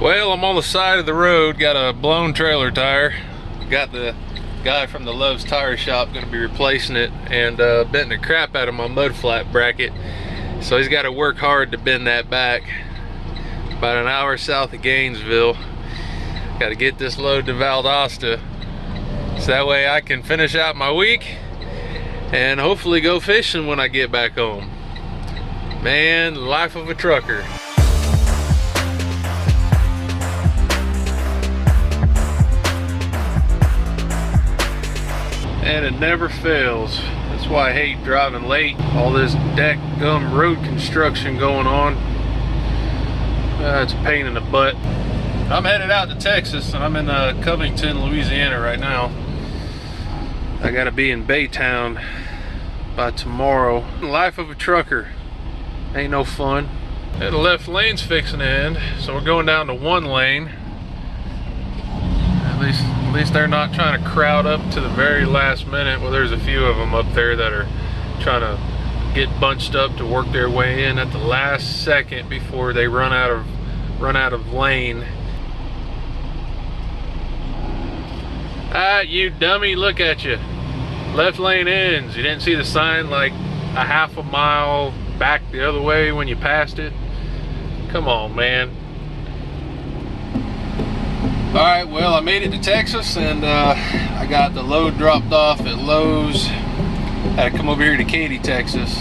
Well, I'm on the side of the road, got a blown trailer tire. Got the guy from the Love's Tire Shop going to be replacing it, and bent the crap out of my mud flat bracket. So he's got to work hard to bend that back. About an hour south of Gainesville. Got to get this load to Valdosta, so that way I can finish out my week and hopefully go fishing when I get back home. Man, life of a trucker. And it never fails. That's why I hate driving late. All this dadgum road construction going on. It's a pain in the butt. I'm headed out to Texas, and I'm in Covington, Louisiana right now. I gotta be in Baytown by tomorrow. Life of a trucker ain't no fun. And the left lane's fixing to end, so we're going down to one lane. At least they're not trying to crowd up to the very last minute. Well, there's a few of them up there that are trying to get bunched up to work their way in at the last second before they run out of lane. Ah, you dummy, look at you. Left lane ends. You didn't see the sign like a half a mile back the other way when you passed it? Come on, man. Alright, well, I made it to Texas, and I got the load dropped off at Lowe's. Had to come over here to Katy, Texas.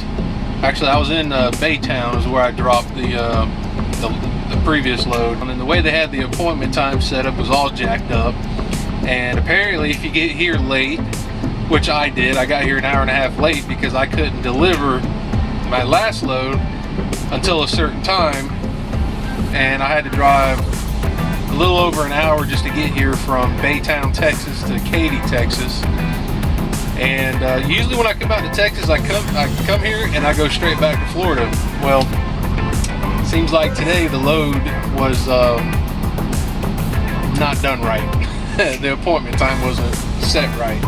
Actually, I was in Baytown is where I dropped the previous load. And the way they had the appointment time set up was all jacked up. And apparently, if you get here late, which I did, I got here an hour and a half late because I couldn't deliver my last load until a certain time, and I had to drive a little over an hour just to get here from Baytown, Texas to Katy, Texas. And usually when I come out to Texas, I come here and I go straight back to Florida. Well, seems like today the load was not done right. The appointment time wasn't set right.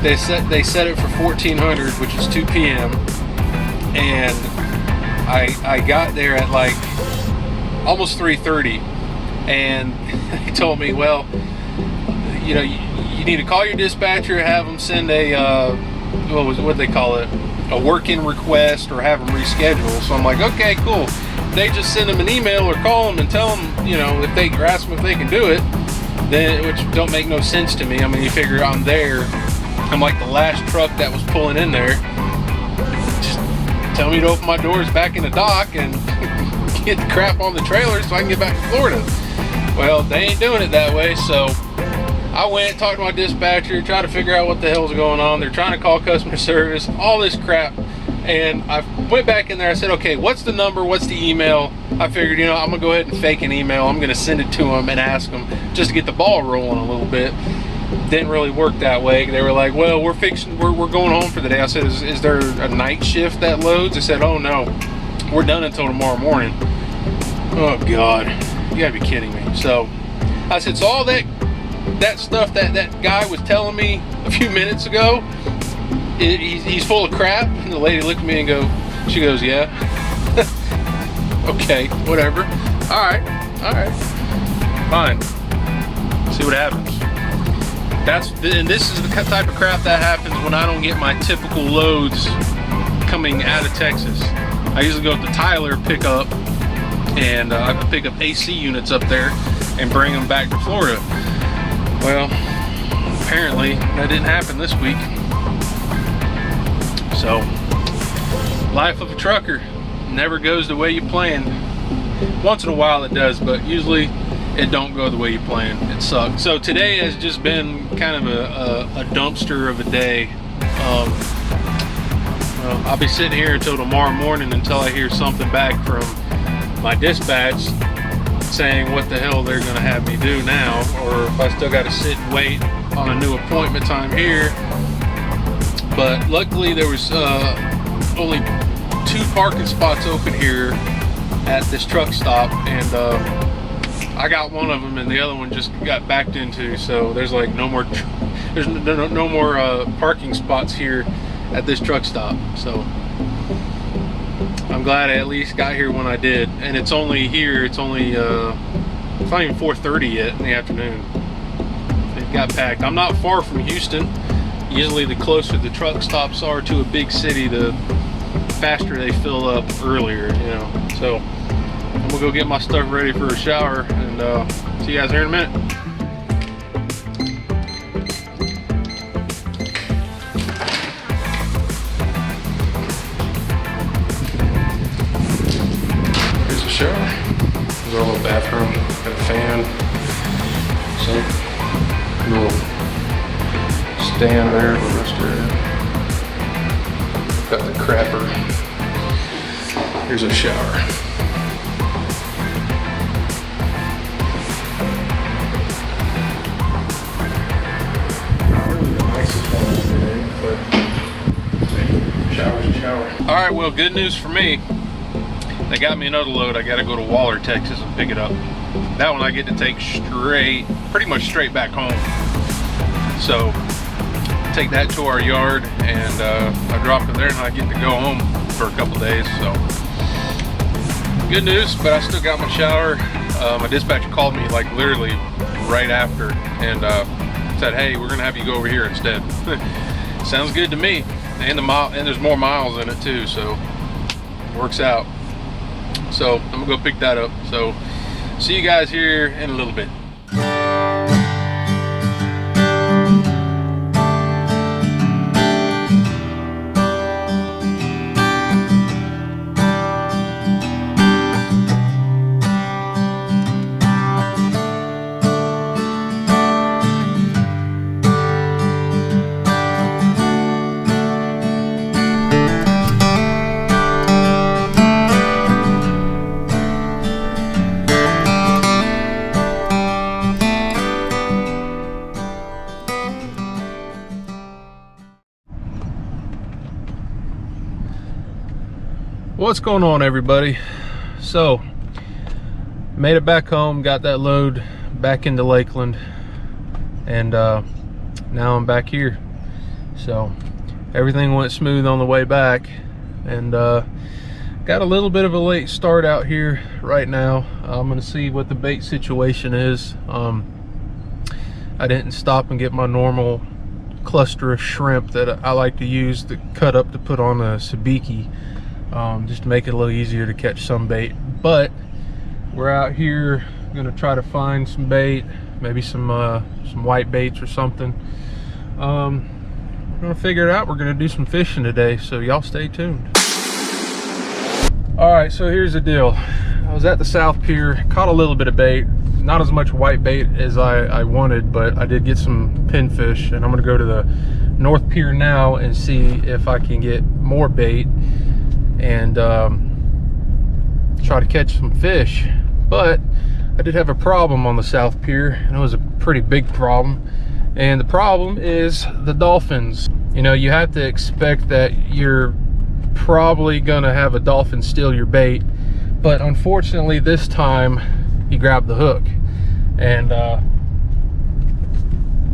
They set it for 1400, which is 2 p.m. and I got there at like almost 3:30, and he told me, well, you know, you need to call your dispatcher, have them send a what they call it, a work-in request, or have them reschedule. So I'm like, okay, cool. They just send them an email or call them and tell them, you know, if they ask them if they can do it, then, which don't make no sense to me. I mean, you figure I'm there, I'm like the last truck that was pulling in there. Just tell me to open my doors back in the dock and get the crap on the trailer so I can get back to Florida. Well, they ain't doing it that way, so I went, talked to my dispatcher, tried to figure out what the hell's going on. They're trying to call customer service, all this crap. And I went back in there, I said, okay, what's the number, what's the email? I figured, you know, I'm gonna go ahead and fake an email. I'm gonna send it to them and ask them just to get the ball rolling a little bit. Didn't really work that way. They were like, well, we're going home for the day. I said, is there a night shift that loads? They said, oh no, we're done until tomorrow morning. Oh God, you gotta be kidding me. So I said, so all that stuff that guy was telling me a few minutes ago, he's full of crap? And the lady looked at me and she goes, yeah. Okay, whatever. All right, fine. See what happens. And this is the type of crap that happens when I don't get my typical loads coming out of Texas. I usually go up to Tyler, pick up, and I pick up AC units up there and bring them back to Florida. Well, apparently that didn't happen this week. So, life of a trucker never goes the way you planned. Once in a while it does, but usually it don't go the way you planned. It sucks. So today has just been kind of a dumpster of a day. Well, I'll be sitting here until tomorrow morning until I hear something back from my dispatch saying what the hell they're gonna have me do now, or if I still gotta sit and wait on a new appointment time here. But luckily there was only 2 parking spots open here at this truck stop, and I got one of them and the other one just got backed into, so there's like no more parking spots here at this truck stop. So I'm glad I at least got here when I did. And it's only here, it's only It's not even 4:30 yet in the afternoon. It got packed. I'm not far from Houston. Usually the closer the truck stops are to a big city, the faster they fill up earlier, you know. So I'm gonna go get my stuff ready for a shower, and see you guys here in a minute. Here's the shower. There's our little bathroom. Got a fan. Sink. Little stand there for the restroom. Got the crapper. Here's a shower. Shower's a shower. All right, well, good news for me. They got me another load. I got to go to Waller, Texas, and pick it up. That one I get to take pretty much straight back home. So take that to our yard, and I drop it there, and I get to go home for a couple days. So good news, but I still got my shower. My dispatcher called me like literally right after, and said, "Hey, we're gonna have you go over here instead." Sounds good to me. And there's more miles in it too, so it works out. So I'm gonna go pick that up. So see you guys here in a little bit. What's going on, everybody? So made it back home, got that load back into Lakeland, and now I'm back here. So everything went smooth on the way back, and got a little bit of a late start out here right now. I'm gonna see what the bait situation is. I didn't stop and get my normal cluster of shrimp that I like to use to cut up to put on a sabiki. Just to make it a little easier to catch some bait. But we're out here gonna try to find some bait, maybe some white baits or something. We're gonna figure it out. We're gonna do some fishing today, so y'all stay tuned. All right, so here's the deal. I was at the South Pier, caught a little bit of bait, not as much white bait as I wanted, but I did get some pinfish, and I'm gonna go to the North Pier now and see if I can get more bait and try to catch some fish. But I did have a problem on the South Pier, and it was a pretty big problem. And the problem is the dolphins. You know, you have to expect that you're probably gonna have a dolphin steal your bait, but unfortunately this time he grabbed the hook, and I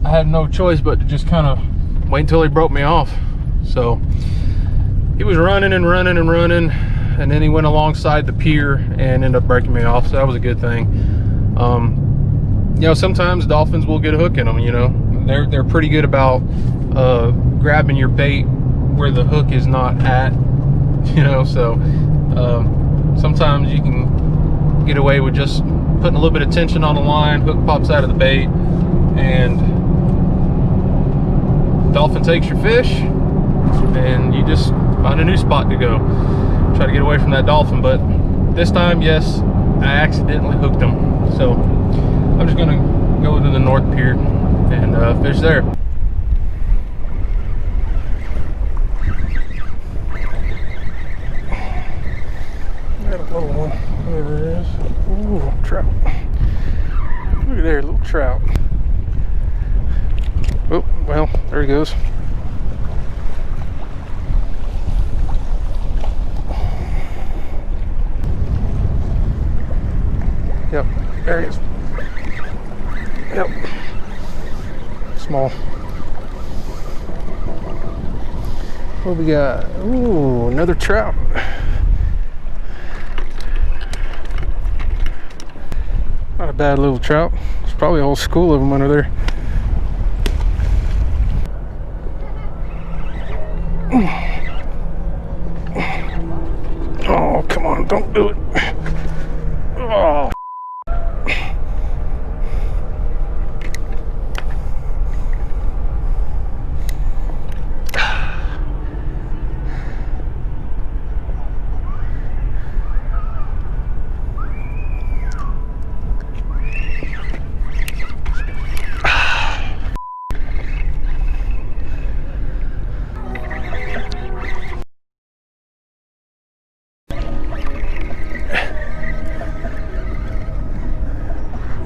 had no choice but to just kind of wait until he broke me off. So he was running and running and running, and then he went alongside the pier and ended up breaking me off. So that was a good thing. You know, sometimes dolphins will get a hook in them. You know, they're pretty good about grabbing your bait where the hook is not at. You know, so sometimes you can get away with just putting a little bit of tension on the line, hook pops out of the bait, and dolphin takes your fish, and you just find a new spot to go. Try to get away from that dolphin, but this time, yes, I accidentally hooked him. So I'm just gonna go to the North Pier and fish there. Got a little one. There it is. Ooh, trout. Look at there, little trout. Oh, well, there he goes. Yep, there he is. Yep. Small. What we got? Ooh, another trout. Not a that bad little trout. There's probably a whole school of them under there. Oh, come on, don't do it. Oh.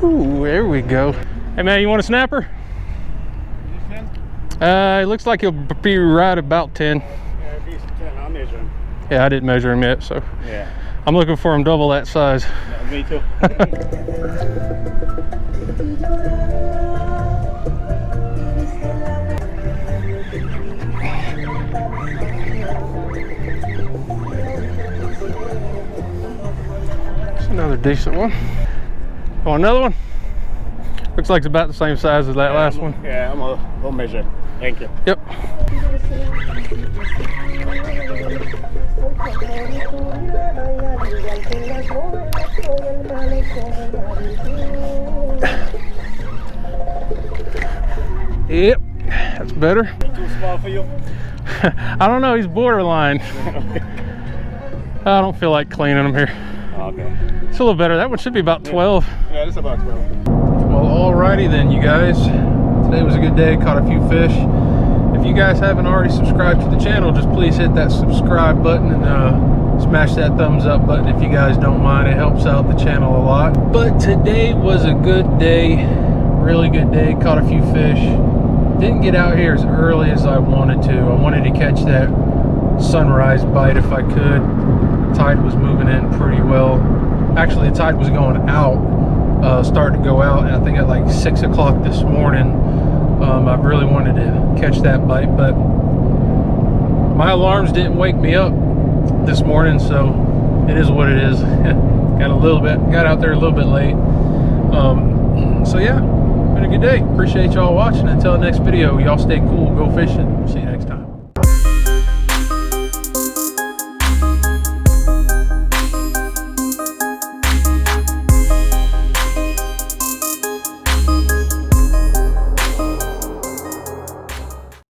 Ooh, there we go. Hey man, you want a snapper? 10? It looks like he'll be right about 10. Yeah, if he's 10, I'll measure him. Yeah, I didn't measure him yet, so. Yeah. I'm looking for him double that size. Yeah, me too. That's another decent one. Want another one? Looks like it's about the same size as that last one. Yeah, I'm gonna measure. Thank you. Yep. Yep, that's better. Too small for you? I don't know, he's borderline. I don't feel like cleaning him here. Okay. It's a little better. That one should be about 12. Yeah, it's about 12. Well, alrighty then, you guys. Today was a good day. Caught a few fish. If you guys haven't already subscribed to the channel, just please hit that subscribe button and smash that thumbs up button if you guys don't mind. It helps out the channel a lot. But today was a good day. Really good day. Caught a few fish. Didn't get out here as early as I wanted to. I wanted to catch that sunrise bite if I could. Tide was moving in pretty well. Actually, the tide was going out, starting to go out, I think at like 6 o'clock this morning. I really wanted to catch that bite, but my alarms didn't wake me up this morning, so it is what it is. Got out there a little bit late. So yeah, been a good day. Appreciate y'all watching. Until the next video, y'all stay cool, go fishing. See you next time.